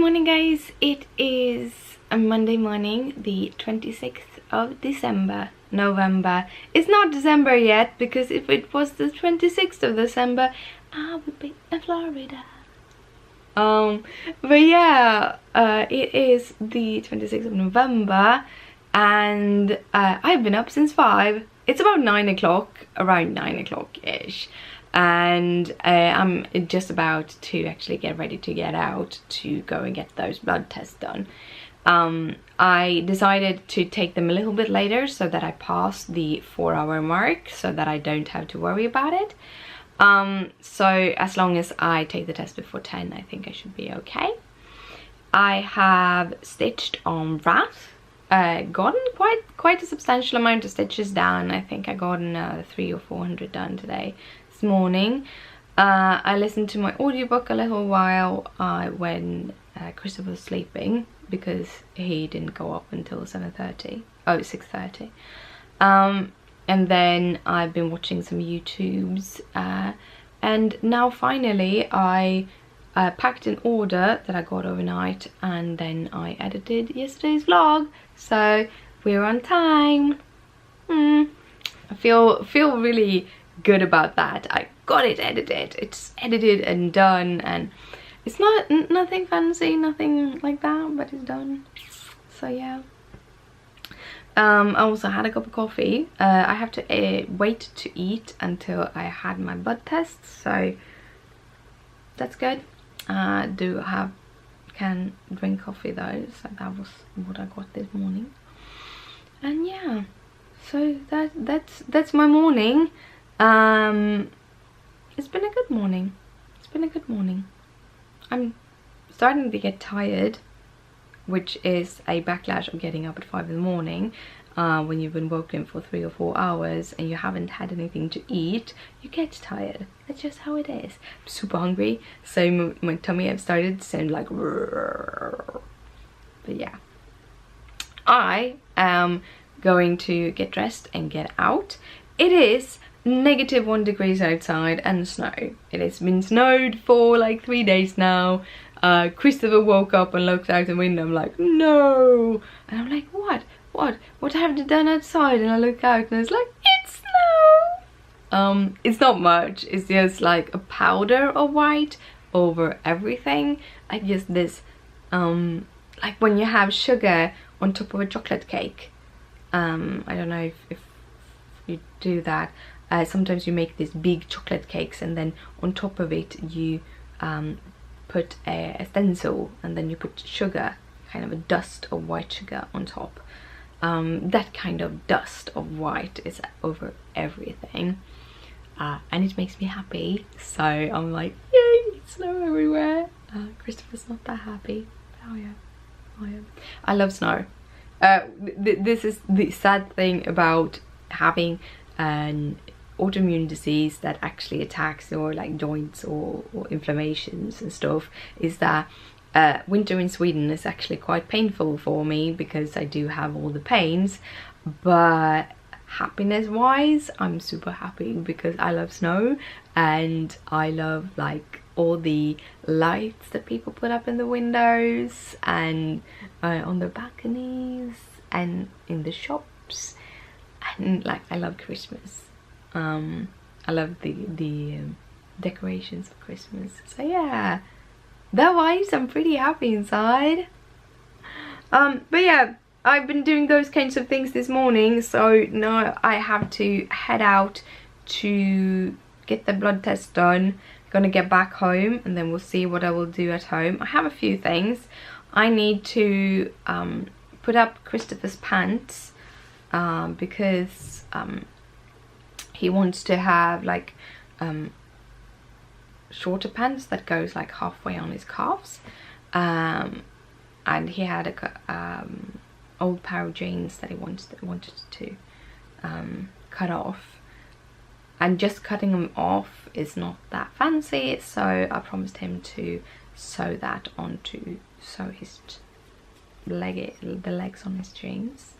morning, guys. It is a Monday morning, the 26th of November. It's not December yet, because if it was the 26th of December, I would be in Florida. But yeah, it is the 26th of November, and I've been up since 5. It's about 9 o'clock, around 9 o'clock-ish. And I'm just about to actually get ready to get out to go and get those blood tests done. I decided to take them a little bit later so that I pass the 4-hour mark, so that I don't have to worry about it. So as long as I take the test before 10, I think I should be okay. I have stitched on Wrath. Gotten quite a substantial amount of stitches done. I think I gotten 300 or 400 done today. Morning. I listened to my audiobook a little while when Christopher was sleeping, because he didn't go up until 6:30. And then I've been watching some YouTubes, and now finally I packed an order that I got overnight, and then I edited yesterday's vlog, so we're on time. I feel really good about that. I got it edited. It's edited and done, and it's nothing fancy, nothing like that, but it's done. So yeah. I also had a cup of coffee. I have to wait to eat until I had my blood tests, so that's good. Can drink coffee though, so that was what I got this morning. And yeah, so that's my morning. It's been a good morning. I'm starting to get tired, which is a backlash of getting up at 5 in the morning. When you've been woken for 3 or 4 hours and you haven't had anything to eat, you get tired. That's just how it is. I'm super hungry, so my tummy has started to sound like but yeah, I am going to get dressed and get out. It is -1 degrees outside and snow. It has been snowed for like 3 days now. Christopher woke up and looked out the window. I'm like, no, and I'm like, what have you done outside? And I look out and it's like, it's snow. It's not much, it's just like a powder of white over everything, like just this like when you have sugar on top of a chocolate cake. I don't know if you do that. Sometimes you make these big chocolate cakes, and then on top of it you put a stencil, and then you put sugar, kind of a dust of white sugar on top. That kind of dust of white is over everything, and it makes me happy, so I'm like, yay, snow everywhere. Christopher's not that happy. Oh yeah, I love snow. This is the sad thing about having an autoimmune disease that actually attacks your like joints or inflammations and stuff, is that winter in Sweden is actually quite painful for me, because I do have all the pains. But happiness wise, I'm super happy, because I love snow, and I love like all the lights that people put up in the windows and on the balconies and in the shops, and like I love Christmas. I love the decorations of Christmas. So yeah, otherwise I'm pretty happy inside. But yeah, I've been doing those kinds of things this morning, so now I have to head out to get the blood test done. I'm gonna get back home, and then we'll see what I will do at home. I have a few things. I need to put up Christopher's pants, because he wants to have like shorter pants that goes like halfway on his calves, and he had a old pair of jeans that he wanted to cut off, and just cutting them off is not that fancy, so I promised him to sew that onto his the legs on his jeans.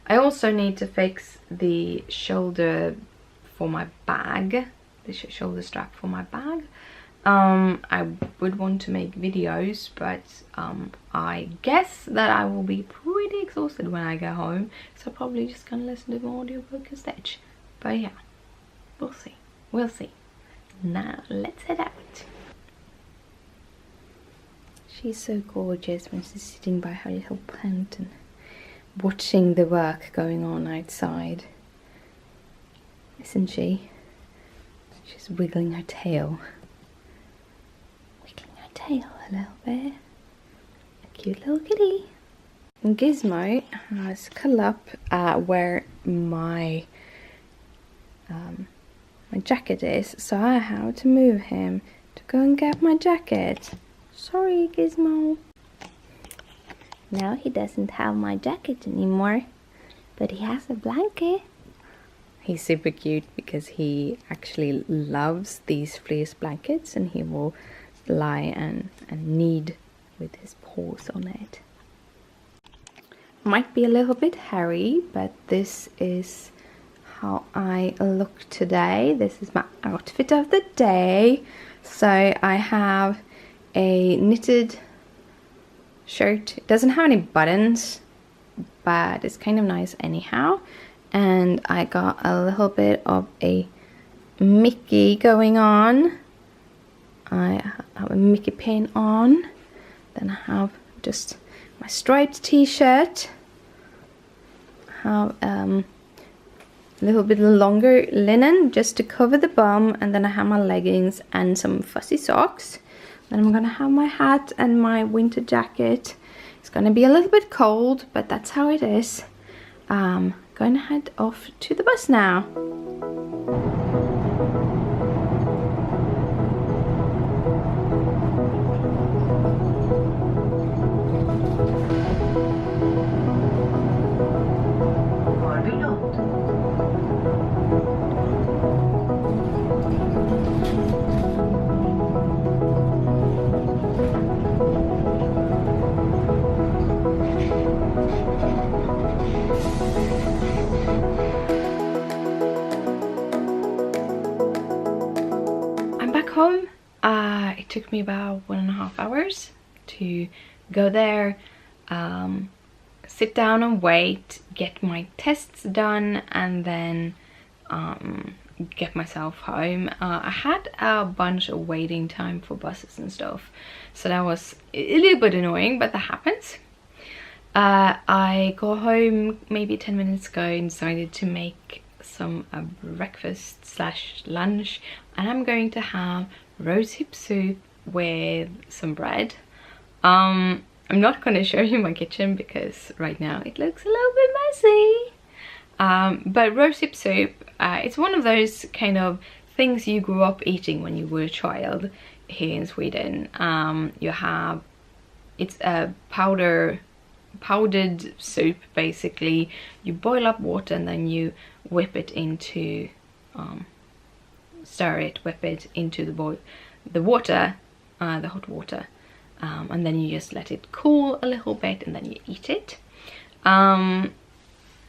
I also need to fix the shoulder for my bag, the shoulder strap for my bag, I would want to make videos, but I guess that I will be pretty exhausted when I go home, so probably just gonna listen to my audiobook instead. But yeah, we'll see. We'll see. Now let's head out. She's so gorgeous when she's sitting by her little plant and watching the work going on outside, isn't she? She's wiggling her tail. Wiggling her tail a little bit. A cute little kitty. And Gizmo has curled up where my my jacket is, so I have to move him to go and get my jacket. Sorry, Gizmo. Now he doesn't have my jacket anymore, but he has a blanket. He's super cute because he actually loves these fleece blankets, and he will lie and knead with his paws on it. Might be a little bit hairy, but this is how I look today. This is my outfit of the day. So I have a knitted shirt. It doesn't have any buttons, but it's kind of nice anyhow. And I got a little bit of a Mickey going on. I have a Mickey pin on. Then I have just my striped t-shirt. I have a little bit longer linen just to cover the bum, and then I have my leggings and some fuzzy socks. Then I'm gonna have my hat and my winter jacket. It's gonna be a little bit cold, but that's how it is. Gonna head off to the bus now. Home. It took me about 1.5 hours to go there, sit down and wait, get my tests done, and then get myself home. I had a bunch of waiting time for buses and stuff, so that was a little bit annoying, but that happens. I got home maybe 10 minutes ago and decided to make some breakfast slash lunch, and I'm going to have rosehip soup with some bread. I'm not going to show you my kitchen because right now it looks a little bit messy, but rosehip soup, it's one of those kind of things you grew up eating when you were a child here in Sweden. It's a powdered soup basically. You boil up water and then you whip it into whip it into the water, the hot water, and then you just let it cool a little bit and then you eat it.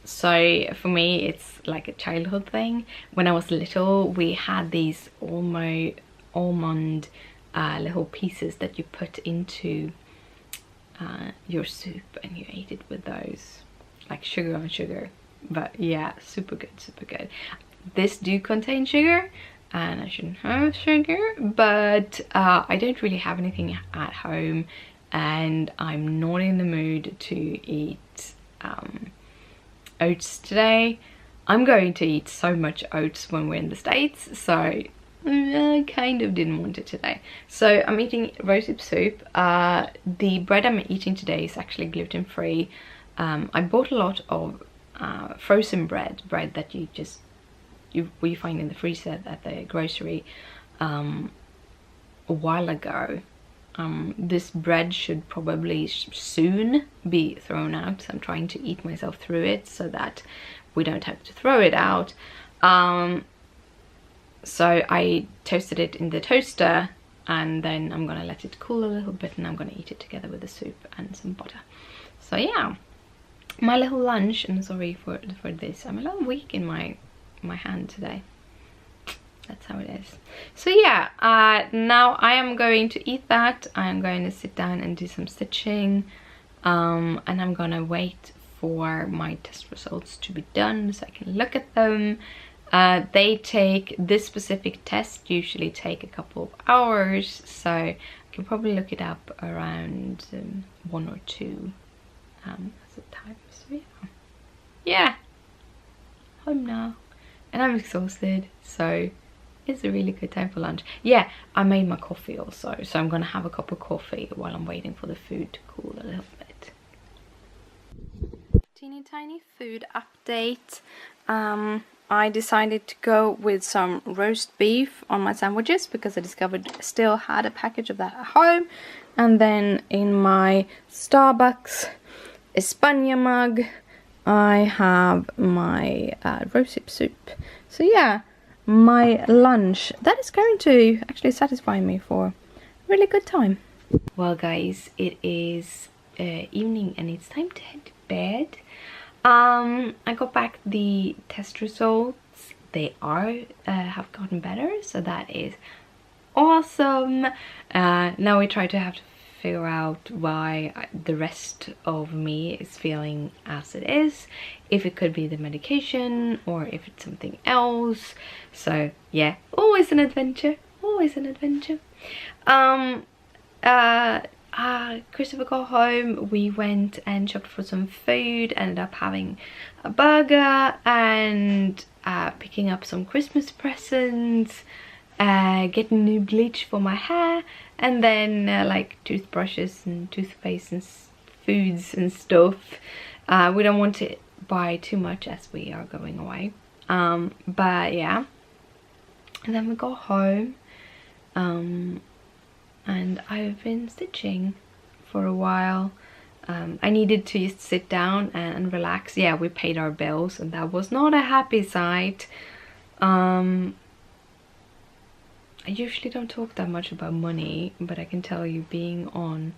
So for me it's like a childhood thing. When I was little we had these almond little pieces that you put into your soup, and you ate it with those, like sugar on sugar. But yeah, super good, super good. This do contain sugar, and I shouldn't have sugar, but I don't really have anything at home, and I'm not in the mood to eat oats today. I'm going to eat so much oats when we're in the States, so I kind of didn't want it today. So I'm eating rosehip soup. The bread I'm eating today is actually gluten-free. I bought a lot of frozen bread that you find in the freezer at the grocery a while ago. This bread should probably soon be thrown out, so I'm trying to eat myself through it so that we don't have to throw it out. So I toasted it in the toaster, and then I'm gonna let it cool a little bit, and I'm gonna eat it together with the soup and some butter. So yeah, my little lunch. And sorry for this, I'm a little weak in my hand today. that's how it is. So yeah, now I am going to eat that. I'm going to sit down and do some stitching, and I'm gonna wait for my test results to be done so I can look at them. This specific test usually take a couple of hours, so I can probably look it up around 1 or 2 as the time. So yeah, home now, and I'm exhausted, so it's a really good time for lunch. Yeah, I made my coffee also, so I'm gonna have a cup of coffee while I'm waiting for the food to cool a little bit. Teeny tiny food update. I decided to go with some roast beef on my sandwiches because I discovered I still had a package of that at home. And then in my Starbucks España mug, I have my rosehip soup. So yeah, my lunch, that is going to actually satisfy me for a really good time. Well guys, it is evening and it's time to head to bed. I got back the test results. They have gotten better, so that is awesome. Now we try to have to figure out why the rest of me is feeling as it is, if it could be the medication or if it's something else. So yeah, always an adventure, always an adventure. Christopher got home, we went and shopped for some food, ended up having a burger and picking up some Christmas presents, getting new bleach for my hair, and then like toothbrushes and toothpaste and foods and stuff. We don't want to buy too much as we are going away, but yeah. And then we got home, and I've been stitching for a while. I needed to just sit down and relax. Yeah, we paid our bills and that was not a happy sight. I usually don't talk that much about money, but I can tell you being on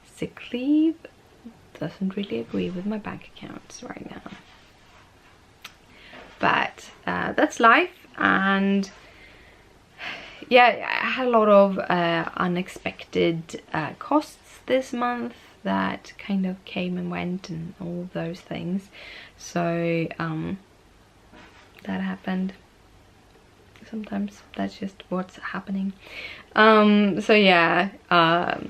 sick leave doesn't really agree with my bank accounts right now. But that's life. And yeah, I had a lot of unexpected costs this month that kind of came and went and all those things. So that happened. Sometimes that's just what's happening. So yeah, so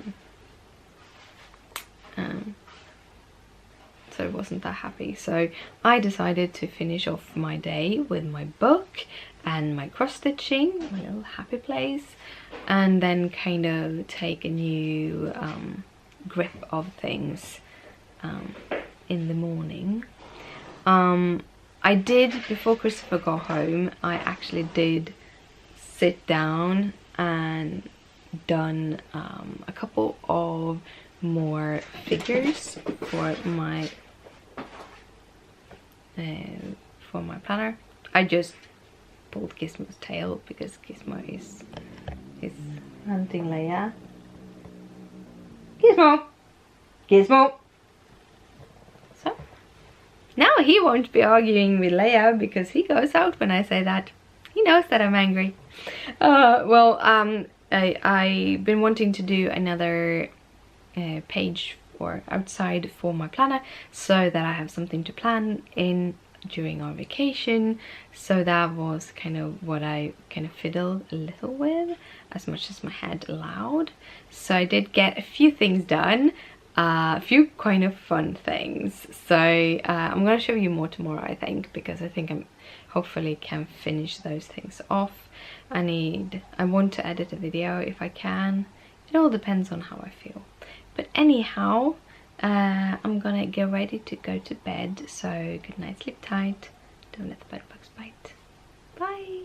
I wasn't that happy. So I decided to finish off my day with my book and my cross stitching, my little happy place, and then kind of take a new grip of things in the morning. I did, before Christopher got home, I actually did sit down and done a couple of more figures for my planner. I just pulled Gizmo's tail because Gizmo is hunting Leia. Gizmo! Gizmo! So, now he won't be arguing with Leia because he goes out when I say that. He knows that I'm angry. I've been wanting to do another page or outside for my planner so that I have something to plan in during our vacation. So that was kind of what I kind of fiddled a little with, as much as my head allowed. So I did get a few things done, a few kind of fun things. So I'm gonna show you more tomorrow, I think, because I think I'm hopefully can finish those things off. I want to edit a video if I can. It all depends on how I feel. But anyhow, I'm gonna get ready to go to bed. So good night, sleep tight, don't let the bed bugs bite. Bye.